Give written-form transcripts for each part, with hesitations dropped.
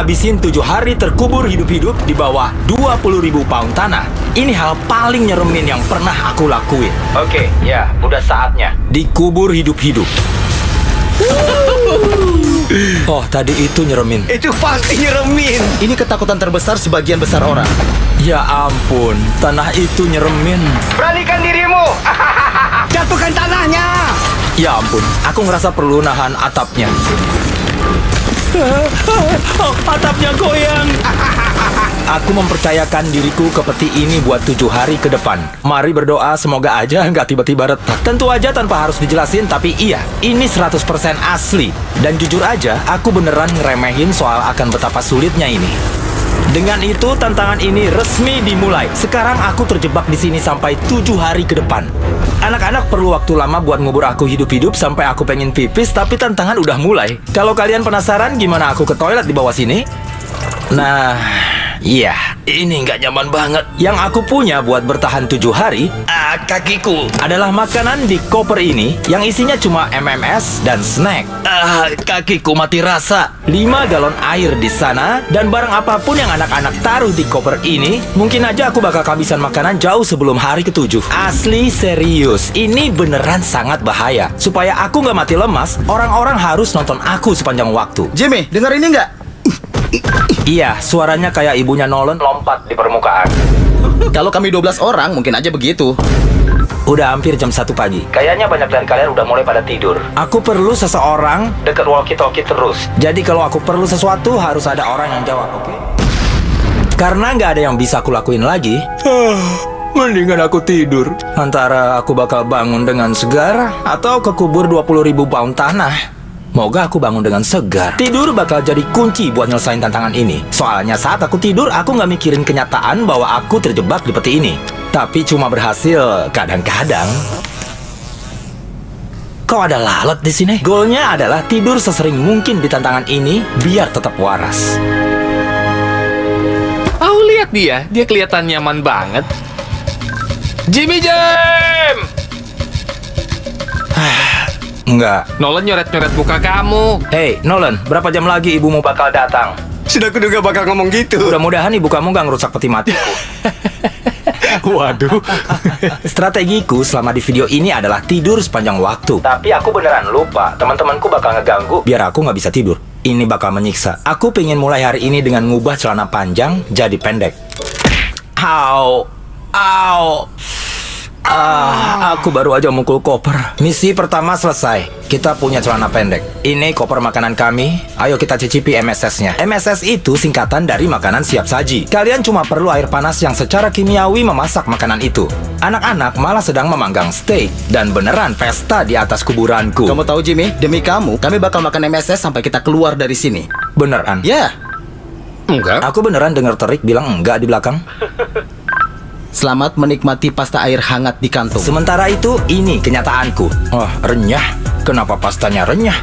habisin 7 hari terkubur hidup-hidup di bawah 20.000 pound tanah. Ini hal paling nyeremin yang pernah aku lakuin. Oke, ya, udah saatnya. Dikubur hidup-hidup. Oh, tadi itu nyeremin. Itu pasti nyeremin. Ini ketakutan terbesar sebagian besar orang. Ya ampun, tanah itu nyeremin. Beranikan dirimu. Jatuhkan tanahnya. Ya ampun, aku ngerasa perlu nahan atapnya. Atapnya goyang. Aku mempercayakan diriku ke peti ini buat 7 hari ke depan. Mari berdoa semoga aja nggak tiba-tiba retak. Tentu aja tanpa harus dijelasin, tapi iya, ini 100% asli. Dan jujur aja, aku beneran ngeremehin soal akan betapa sulitnya ini. Dengan itu, tantangan ini resmi dimulai. Sekarang aku terjebak di sini sampai 7 hari ke depan. Anak-anak perlu waktu lama buat ngubur aku hidup-hidup sampai aku pengen pipis, tapi tantangan udah mulai. Kalau kalian penasaran gimana aku ke toilet di bawah sini? Nah, iya, ini nggak nyaman banget. Yang aku punya buat bertahan 7 hari, kakiku, adalah makanan di koper ini yang isinya cuma MMS dan snack. Kakiku mati rasa. 5 galon air di sana, dan barang apapun yang anak-anak taruh di koper ini, mungkin aja aku bakal kehabisan makanan jauh sebelum hari ke-7. Asli serius, ini beneran sangat bahaya. Supaya aku nggak mati lemas, orang-orang harus nonton aku sepanjang waktu. Jimmy, dengar ini nggak? Iya, suaranya kayak ibunya Nolan lompat di permukaan. Kalau kami 12 orang, mungkin aja begitu. Udah hampir jam 1 pagi. Kayaknya banyak dari kalian udah mulai pada tidur. Aku perlu seseorang deket walkie-talkie terus. Jadi kalau aku perlu sesuatu, harus ada orang yang jawab, oke? Karena nggak ada yang bisa aku lakuin lagi, mendingan aku tidur. Antara aku bakal bangun dengan segar, atau kekubur 20.000 pound tanah. Moga aku bangun dengan segar. Tidur bakal jadi kunci buat nyelesain tantangan ini. Soalnya saat aku tidur, aku nggak mikirin kenyataan bahwa aku terjebak di peti ini. Tapi cuma berhasil kadang-kadang. Kok ada lalat di sini? Goalnya adalah tidur sesering mungkin di tantangan ini biar tetap waras. Oh, lihat dia kelihatan nyaman banget. Jimmy Jam! Enggak. Nolan nyoret-nyoret muka kamu. Hey, Nolan, berapa jam lagi ibumu bakal datang? Sudah kuduga bakal ngomong gitu. Mudah-mudahan ibu kamu gak ngerusak peti matiku. Waduh. Strategiku selama di video ini adalah tidur sepanjang waktu. Tapi aku beneran lupa, teman-temanku bakal ngeganggu biar aku nggak bisa tidur. Ini bakal menyiksa. Aku pengen mulai hari ini dengan ngubah celana panjang jadi pendek. Au, au. Aku baru aja mukul koper. Misi pertama selesai. Kita punya celana pendek. Ini koper makanan kami. Ayo kita cicipi MSS-nya. MSS itu singkatan dari makanan siap saji. Kalian cuma perlu air panas yang secara kimiawi memasak makanan itu. Anak-anak malah sedang memanggang steak. Dan beneran pesta di atas kuburanku. Kamu tahu Jimmy, demi kamu, kami bakal makan MSS sampai kita keluar dari sini. Beneran? Ya. Enggak. Aku beneran dengar terik bilang enggak di belakang. Selamat menikmati pasta air hangat di kantung. Sementara itu, ini kenyataanku. Oh, renyah. Kenapa pastanya renyah?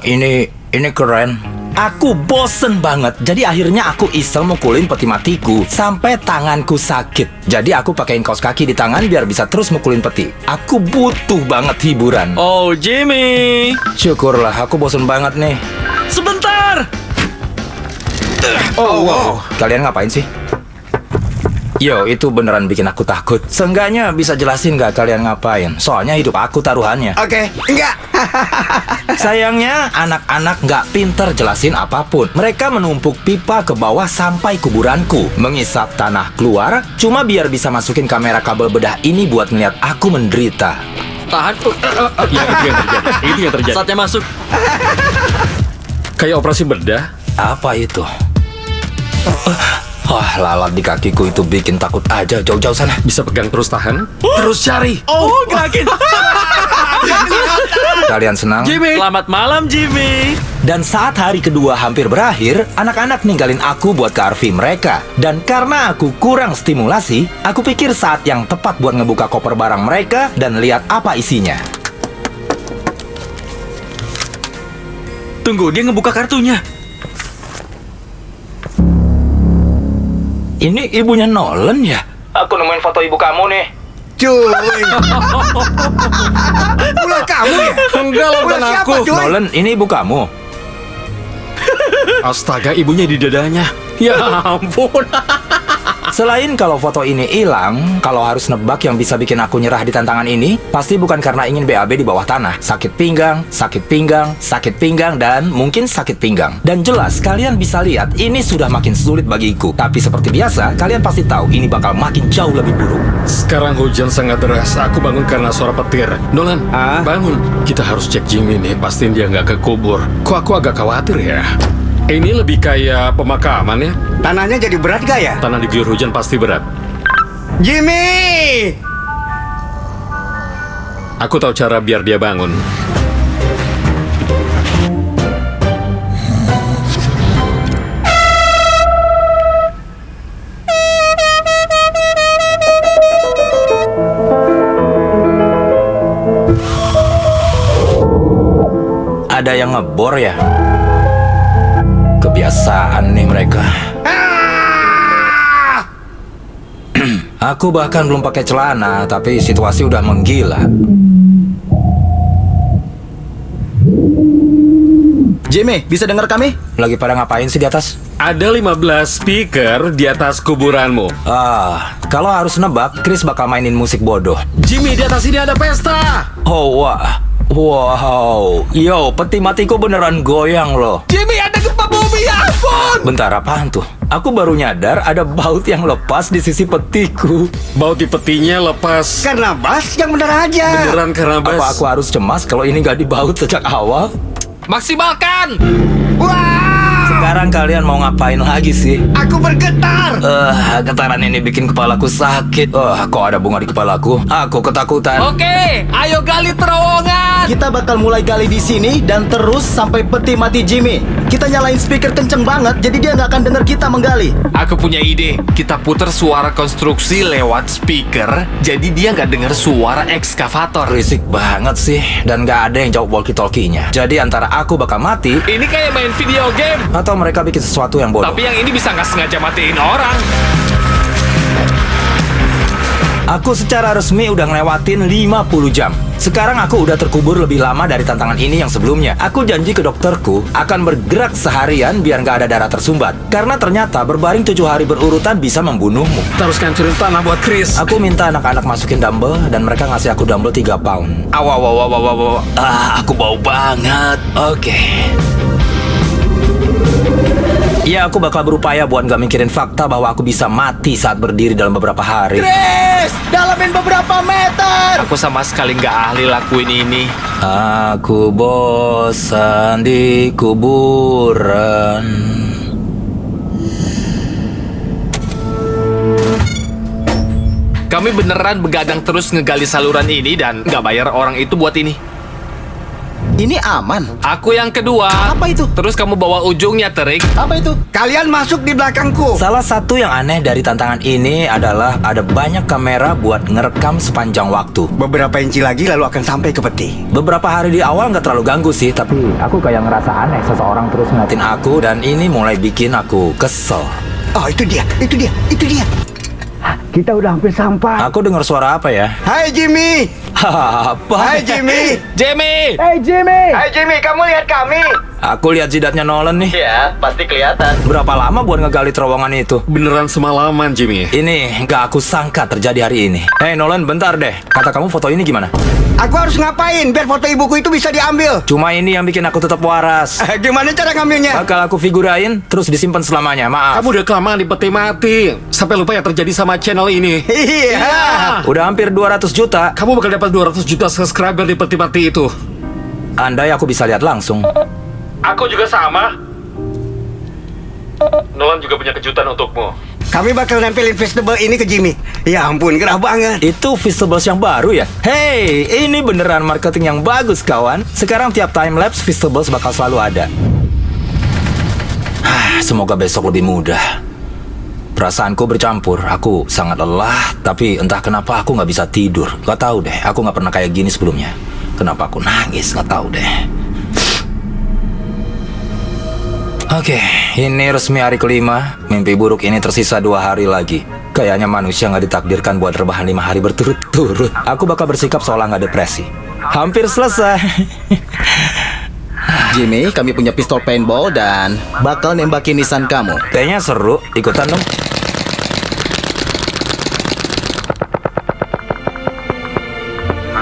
Ini keren. Aku bosen banget. Jadi akhirnya aku iseng mukulin peti matiku sampai tanganku sakit. Jadi aku pakein kaos kaki di tangan biar bisa terus mukulin peti. Aku butuh banget hiburan. Oh, Jimmy. Syukurlah, aku bosen banget nih. Sebentar. Oh, wow. Kalian ngapain sih? Yo, itu beneran bikin aku takut. Seenggaknya bisa jelasin gak kalian ngapain? Soalnya hidup aku taruhannya. Oke, enggak. Sayangnya, anak-anak nggak pinter jelasin apapun. Mereka menumpuk pipa ke bawah sampai kuburanku. Mengisap tanah keluar, cuma biar bisa masukin kamera kabel bedah ini buat ngeliat aku menderita. Tahan. Ya, itu yang terjadi. Saatnya masuk. Kayak operasi bedah. Apa itu? Wah, lalat di kakiku itu bikin takut aja. Jauh-jauh sana. Bisa pegang terus tahan. Terus cari. Oh, gerakin. Kalian senang? Jimmy. Selamat malam, Jimmy. Dan saat hari kedua hampir berakhir, anak-anak ninggalin aku buat ke RV mereka. Dan karena aku kurang stimulasi, aku pikir saat yang tepat buat ngebuka koper barang mereka dan lihat apa isinya. Tunggu, dia ngebuka kartunya. Ini ibunya Nolan ya? Aku nemuin foto ibu kamu nih. Cuy. Ulah kamu ya? Enggak lah, bukan Ulah siapa, aku. cuy? Nolan, ini ibu kamu. Astaga, ibunya di dadanya. Ya ampun. Selain kalau foto ini hilang, kalau harus nebak yang bisa bikin aku nyerah di tantangan ini, pasti bukan karena ingin BAB di bawah tanah. Sakit pinggang, sakit pinggang, sakit pinggang, dan mungkin sakit pinggang. Dan jelas, kalian bisa lihat, ini sudah makin sulit bagiku. Tapi seperti biasa, kalian pasti tahu ini bakal makin jauh lebih buruk. Sekarang hujan sangat deras. Aku bangun karena suara petir. Nolan, bangun. Kita harus cek Jimmy nih. Pastiin dia nggak kekubur. Kok aku agak khawatir ya? Ini lebih kayak pemakaman ya. Tanahnya jadi berat gak ya? Tanah diguyur hujan pasti berat. Jimmy! Aku tahu cara biar dia bangun. Ada yang ngebor ya? Kebiasaan nih mereka. Aku bahkan belum pakai celana, tapi situasi udah menggila. Jimmy, bisa dengar kami? Lagi pada ngapain sih di atas? Ada 15 speaker di atas kuburanmu. Kalau harus nebak, Chris bakal mainin musik bodoh. Jimmy, di atas ini ada pesta. Oh, wah. Wow. Yo, peti matiku beneran goyang loh. Jimmy, ada gempa bumi, ya ampun! Bentar, apaan tuh? Aku baru nyadar ada baut yang lepas di sisi petiku. Baut di petinya lepas. Karena Bas yang bener aja. Beneran karena Apa bas. aku harus cemas kalau ini gak dibaut sejak awal? Maksimalkan! Wah! Sekarang kalian mau ngapain lagi sih? Aku bergetar. Getaran ini bikin kepalaku sakit. Kok ada bunga di kepalaku? Aku ketakutan. Oke, ayo gali terowongan! Kita bakal mulai gali di sini dan terus sampai peti mati Jimmy. Kita nyalain speaker kenceng banget, jadi dia nggak akan dengar kita menggali. Aku punya ide. Kita putar suara konstruksi lewat speaker, jadi dia nggak dengar suara ekskavator. Berisik banget sih. Dan gak ada yang jawab walkie-talkie-nya. Jadi antara aku bakal mati, Ini kayak main video game. atau mereka bikin sesuatu yang bodoh. Tapi yang ini bisa nggak sengaja matiin orang. Aku secara resmi udah ngelewatin 50 jam. Sekarang aku udah terkubur lebih lama dari tantangan ini yang sebelumnya. Aku janji ke dokterku akan bergerak seharian biar nggak ada darah tersumbat. Karena ternyata berbaring 7 hari berurutan bisa membunuhmu. Kita harus ngancurin tanah buat Chris. Aku minta anak-anak masukin dumbbell dan mereka ngasih aku dumbbell 3 pound. Aku bau banget. Oke. Ya, aku bakal berupaya buat gak mikirin fakta bahwa aku bisa mati saat berdiri dalam beberapa hari. Chris, dalamin beberapa meter. Aku sama sekali nggak ahli lakuin ini. Aku bosan di kuburan. Kami beneran begadang terus ngegali saluran ini dan nggak bayar orang itu buat ini. Ini aman. Aku yang kedua. Apa itu? Terus kamu bawa ujungnya, Terik. Apa itu? Kalian masuk di belakangku. Salah satu yang aneh dari tantangan ini adalah ada banyak kamera buat ngerekam sepanjang waktu. Beberapa inci lagi lalu akan sampai ke peti. Beberapa hari di awal nggak terlalu ganggu sih, tapi aku kayak ngerasa aneh seseorang terus ngeliatin aku dan ini mulai bikin aku kesel. Oh, itu dia. Kita udah hampir sampai. Aku dengar suara apa ya? Hai Jimmy. Apa? Hai Jimmy. Jamie! Hai Jimmy, kamu lihat kami? Aku lihat jidatnya Nolan nih. Ya, pasti kelihatan. Berapa lama buat ngegali terowongan itu? Beneran semalaman, Jimmy. Ini nggak aku sangka terjadi hari ini. Hei Nolan, bentar deh. Kata kamu foto ini gimana? Aku harus ngapain biar foto ibuku itu bisa diambil? Cuma ini yang bikin aku tetap waras. Gimana cara ngambilnya? Bakal aku figurain, terus disimpan selamanya. Maaf. Kamu udah kelamaan di peti mati. Sampai lupa yang terjadi sama channel ini. Iya. Udah hampir 200 juta. Kamu bakal dapat 200 juta subscriber di peti mati itu. Andai aku bisa lihat langsung. Aku juga sama. Nolan juga punya kejutan untukmu. Kami bakal nempelin vegetable ini ke Jimmy. Ya ampun, gerah banget. Itu Feastables yang baru ya? Hey, ini beneran marketing yang bagus kawan. Sekarang tiap time-lapse Feastables bakal selalu ada. Semoga besok lebih mudah. Perasaanku bercampur. Aku sangat lelah, tapi entah kenapa aku nggak bisa tidur. Gak tahu deh, aku nggak pernah kayak gini sebelumnya. Kenapa aku nangis? Gak tahu deh. Oke, ini resmi hari kelima. Mimpi buruk ini tersisa 2 hari lagi. Kayaknya manusia nggak ditakdirkan buat rebahan 5 hari berturut-turut. Aku bakal bersikap seolah nggak depresi. Hampir selesai. Jimmy, kami punya pistol paintball dan bakal nembakin nisan kamu. Kayaknya seru, ikutan dong.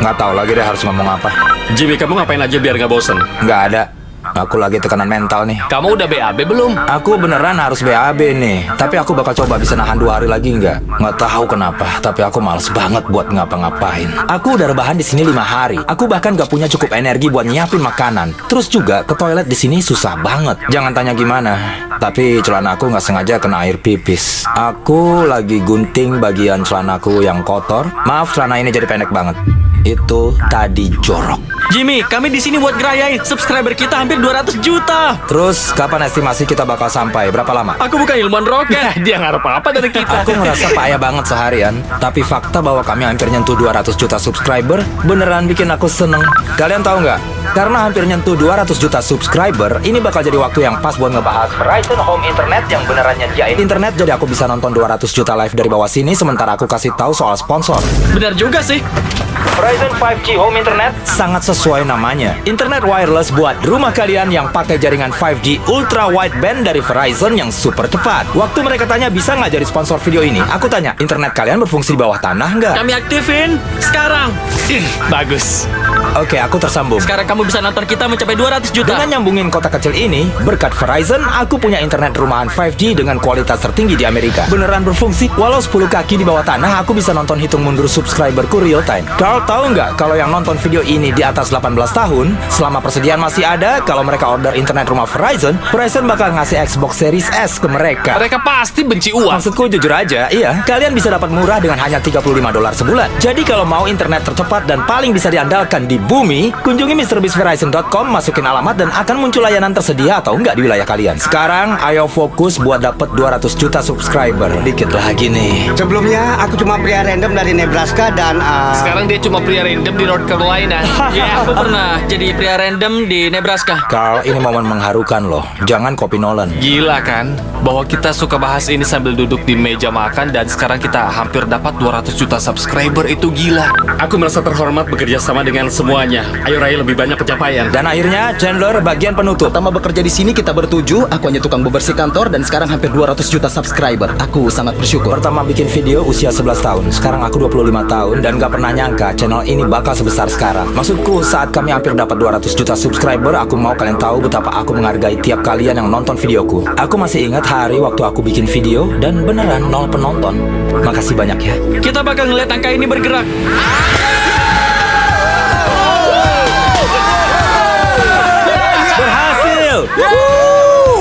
Nggak tahu lagi deh harus ngomong apa. Jimmy, kamu ngapain aja biar nggak bosen? Nggak ada. Aku lagi tekanan mental nih. Kamu udah BAB belum? Aku beneran harus BAB nih. Tapi aku bakal coba bisa nahan 2 hari lagi nggak? Nggak tahu kenapa. Tapi aku males banget buat ngapa-ngapain. Aku udah rebahan di sini 5 hari. Aku bahkan nggak punya cukup energi buat nyiapin makanan. Terus juga ke toilet di sini susah banget. Jangan tanya gimana. Tapi celana aku nggak sengaja kena air pipis. Aku lagi gunting bagian celanaku yang kotor. Maaf, celana ini jadi pendek banget. Itu tadi jorok. Jimmy, kami di sini buat ngerayain subscriber kita hampir 200 juta. Terus kapan estimasi kita bakal sampai? Berapa lama? Aku bukan ilmuwan roket. Dia ngarep apa dari kita? Aku ngerasa payah banget seharian. Tapi fakta bahwa kami hampir nyentuh 200 juta subscriber beneran bikin aku seneng. Kalian tahu nggak? Karena hampir nyentuh 200 juta subscriber, ini bakal jadi waktu yang pas buat ngebahas Verizon Home Internet yang beneran nyediain internet. Jadi aku bisa nonton 200 juta live dari bawah sini sementara aku kasih tahu soal sponsor. Benar juga sih. Verizon 5G Home Internet sangat sesuai namanya. Internet wireless buat rumah kalian yang pakai jaringan 5G Ultra Wideband dari Verizon yang super cepat. Waktu mereka tanya bisa nggak jadi sponsor video ini, aku tanya, internet kalian berfungsi di bawah tanah nggak? Kami aktifin sekarang. Bagus. Oke, aku tersambung. Sekarang kamu bisa nonton kita mencapai 200 juta. Dengan nyambungin kota kecil ini, berkat Verizon, aku punya internet rumahan 5G dengan kualitas tertinggi di Amerika. Beneran berfungsi, walau 10 kaki di bawah tanah, aku bisa nonton hitung mundur subscriberku real time. Carl, tahu nggak kalau yang nonton video ini di atas 18 tahun, selama persediaan masih ada, kalau mereka order internet rumah Verizon, Verizon bakal ngasih Xbox Series S ke mereka. Mereka pasti benci uang. Maksudku jujur aja, iya, kalian bisa dapat murah dengan hanya $35 sebulan. Jadi kalau mau internet tercepat dan paling bisa diandalkan di bumi, kunjungi MrBeastVerizon.com, masukin alamat dan akan muncul layanan tersedia atau enggak di wilayah kalian. Sekarang, ayo fokus buat dapat 200 juta subscriber. Dikit lagi nih. Sebelumnya aku cuma pria random dari Nebraska dan Sekarang dia cuma pria random di North Carolina. Ya, aku pernah jadi pria random di Nebraska. Carl, ini momen mengharukan loh. Jangan copy Nolan. Gila kan? Bahwa kita suka bahas ini sambil duduk di meja makan dan sekarang kita hampir dapat 200 juta subscriber, itu gila. Aku merasa terhormat bekerja sama dengan semuanya. Ayo raih lebih banyak pencapaian. Dan akhirnya, Chandler bagian penutup. Pertama bekerja di sini kita bertujuh, aku hanya tukang bebersih kantor dan sekarang hampir 200 juta subscriber. Aku sangat bersyukur. Pertama bikin video usia 11 tahun. Sekarang aku 25 tahun dan gak pernah nyangka channel ini bakal sebesar sekarang. Maksudku, saat kami hampir dapat 200 juta subscriber, aku mau kalian tahu betapa aku menghargai tiap kalian yang nonton videoku. Aku masih ingat hari waktu aku bikin video dan beneran 0 penonton. Makasih banyak ya. Kita bakal ngeliat angka ini bergerak. Berhasil!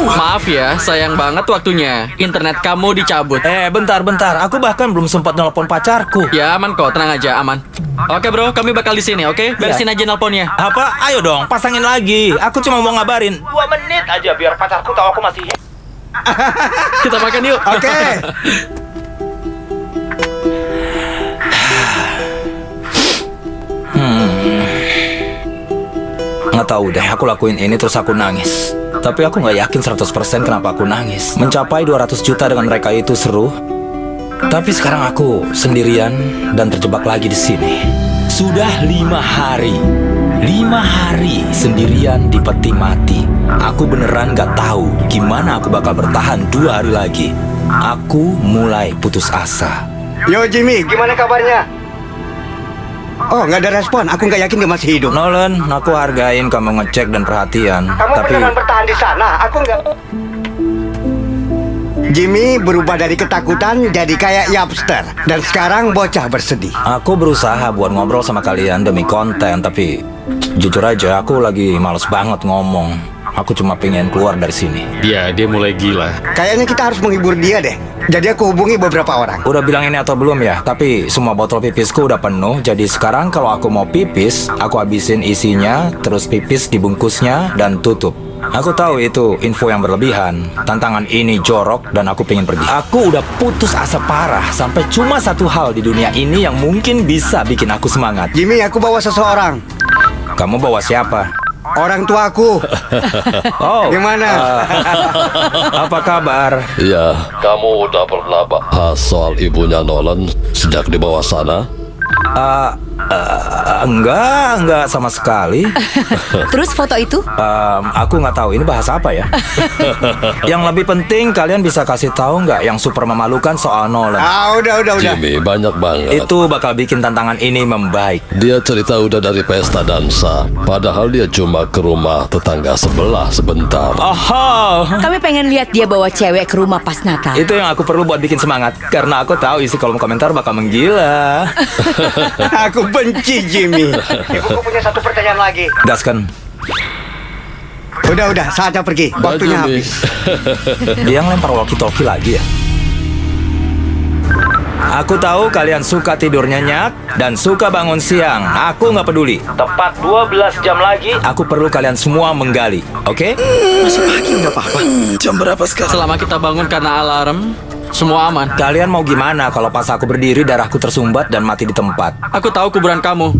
Maaf ya, sayang banget waktunya. Internet kamu dicabut. Bentar. Aku bahkan belum sempat nelpon pacarku. Ya aman kok, tenang aja, aman. Oke bro, kami bakal di sini, oke? Beresin aja nelponnya. Apa? Ayo dong, pasangin lagi. Aku cuma mau ngabarin 2 menit aja biar pacarku tahu aku masih. Kita makan yuk. oke. Nggak tahu deh, aku lakuin ini terus aku nangis. Tapi aku nggak yakin 100% kenapa aku nangis. Mencapai 200 juta dengan mereka itu seru. Tapi sekarang aku sendirian dan terjebak lagi di sini. Sudah 5 hari. 5 hari sendirian di peti mati. Aku beneran gak tahu gimana aku bakal bertahan 2 hari lagi. Aku mulai putus asa. Yo Jimmy, gimana kabarnya? Oh, nggak ada respon. Aku nggak yakin dia masih hidup. Nolan, aku hargain kamu ngecek dan perhatian. Tapi bertahan di sana? Aku nggak. Jimmy berubah dari ketakutan jadi kayak yapster. Dan sekarang bocah bersedih. aku berusaha buat ngobrol sama kalian demi konten. Tapi jujur aja aku lagi males banget ngomong. Aku cuma pengen keluar dari sini. Dia mulai gila. Kayaknya kita harus menghibur dia deh. Jadi aku hubungi beberapa orang. Udah bilang ini atau belum ya? Tapi semua botol pipisku udah penuh. Jadi sekarang kalau aku mau pipis, aku habisin isinya, terus pipis dibungkusnya, dan tutup. Aku tahu itu info yang berlebihan. Tantangan ini jorok dan aku pengen pergi. Aku udah putus asa parah. Sampai cuma satu hal di dunia ini yang mungkin bisa bikin aku semangat. Jimmy, aku bawa seseorang. Kamu bawa siapa? Orang tuaku. Oh, Gimana? apa kabar? Ya, kamu udah pernah bahas soal ibunya Nolan sejak di bawah sana? Enggak sama sekali. Terus foto itu? Aku nggak tahu ini bahasa apa ya. Yang lebih penting kalian bisa kasih tahu nggak yang super memalukan soal Nolan. Udah. Jimmy, banyak banget. Itu bakal bikin tantangan ini membaik. Dia cerita udah dari pesta dansa, padahal dia cuma ke rumah tetangga sebelah sebentar. Oh, Kami pengen lihat dia bawa cewek ke rumah pas Natal. itu yang aku perlu buat bikin semangat. Karena aku tahu isi kolom komentar bakal menggila. Aku benci Jimmy. Ibuku punya satu pertanyaan lagi. Gaskan. Udah, saatnya pergi. Dah, Waktunya Jimmy. habis. Dia ngelempar walkie-talkie lagi ya. Aku tahu kalian suka tidur nyenyak dan suka bangun siang. Aku nggak peduli. Tepat 12 jam lagi, aku perlu kalian semua menggali. Oke? Selama kita bangun karena alarm, semua aman. Kalian mau gimana kalau pas aku berdiri darahku tersumbat dan mati di tempat? Aku tahu kuburan kamu.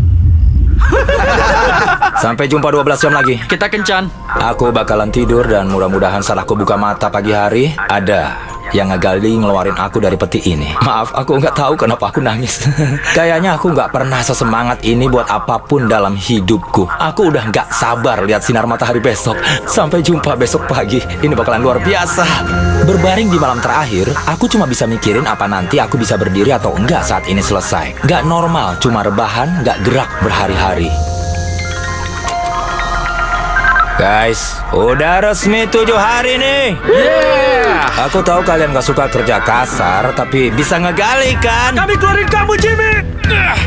Sampai jumpa 12 jam lagi. Kita kencan. Aku bakalan tidur dan mudah-mudahan saat aku buka mata pagi hari, ada yang ngegali ngeluarin aku dari peti ini. Maaf, aku nggak tahu kenapa aku nangis. Kayaknya aku nggak pernah sesemangat ini buat apapun dalam hidupku. Aku udah nggak sabar lihat sinar matahari besok. Sampai jumpa besok pagi. Ini bakalan luar biasa. Berbaring di malam terakhir, aku cuma bisa mikirin apa nanti aku bisa berdiri atau enggak saat ini selesai. Nggak normal, cuma rebahan, nggak gerak berhari-hari. Guys, udah resmi 7 hari nih. Aku tahu kalian gak suka kerja kasar, tapi bisa ngegali kan? Kami keluarin kamu, Jimmy.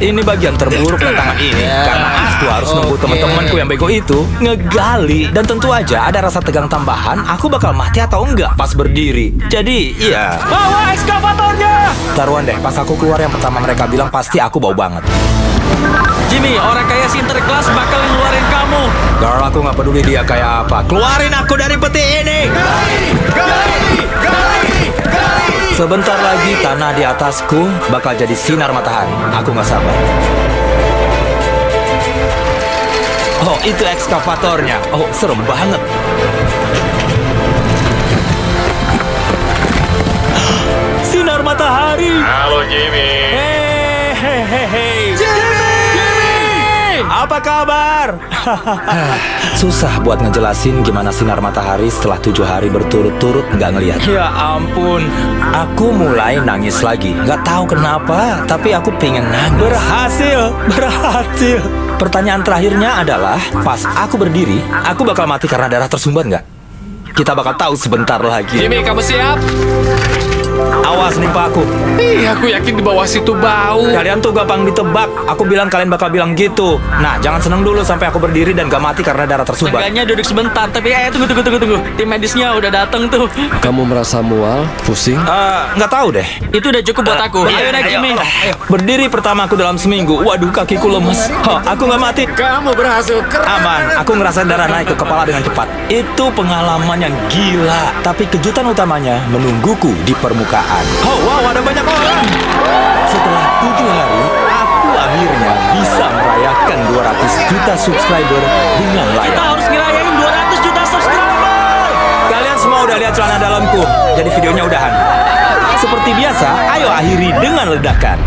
Ini bagian terburuk tantangan ini, karena aku harus nunggu teman-temanku yang bego itu ngegali. Dan tentu aja ada rasa tegang tambahan, aku bakal mati atau enggak pas berdiri. Jadi, iya. Bawa ekskavatornya! Taruhan deh, pas aku keluar yang pertama mereka bilang pasti aku bau banget. Jimmy, orang kaya Sinterklas bakal ngeluarin kamu. Girl, aku nggak peduli dia kayak apa. Keluarin aku dari peti ini. Sebentar lagi tanah di atasku bakal jadi sinar matahari. Aku nggak sabar. Oh, itu ekskavatornya. Oh, serem banget. Sinar matahari. Halo Jimmy. Hehehe. Apa kabar? Susah buat ngejelasin gimana sinar matahari setelah 7 hari berturut-turut nggak ngeliat. Ya ampun, aku mulai nangis lagi. Nggak tahu kenapa, tapi aku pengen nangis. Berhasil. Pertanyaan terakhirnya adalah, pas aku berdiri, aku bakal mati karena darah tersumbat nggak? Kita bakal tahu sebentar lagi. Jimmy, kamu siap? Awas nimpa aku. Ih, aku yakin di bawah situ bau. Kalian tuh gampang ditebak. Aku bilang kalian bakal bilang gitu. Nah, jangan seneng dulu sampai aku berdiri dan gak mati karena darah tersumbat. Seenggaknya duduk sebentar, tapi tunggu. Tim medisnya udah dateng tuh. Kamu merasa mual, pusing? Nggak tahu deh. Itu udah cukup buat aku. Ayo naik Jimmy. Berdiri pertama aku dalam seminggu. Waduh, kakiku lemes. Aku nggak mati. Kamu berhasil Aman. Aku ngerasain darah naik ke kepala dengan cepat. Itu pengalaman yang gila. Tapi kejutan utamanya menungguku di permukaan. Oh, wow, ada banyak orang. Setelah 7 hari, aku akhirnya bisa merayakan 200 juta subscriber dengan Kita layak. harus ngerayain 200 juta subscriber. Kalian semua udah lihat celana dalamku. Jadi videonya udahan. Seperti biasa, ayo akhiri dengan ledakan.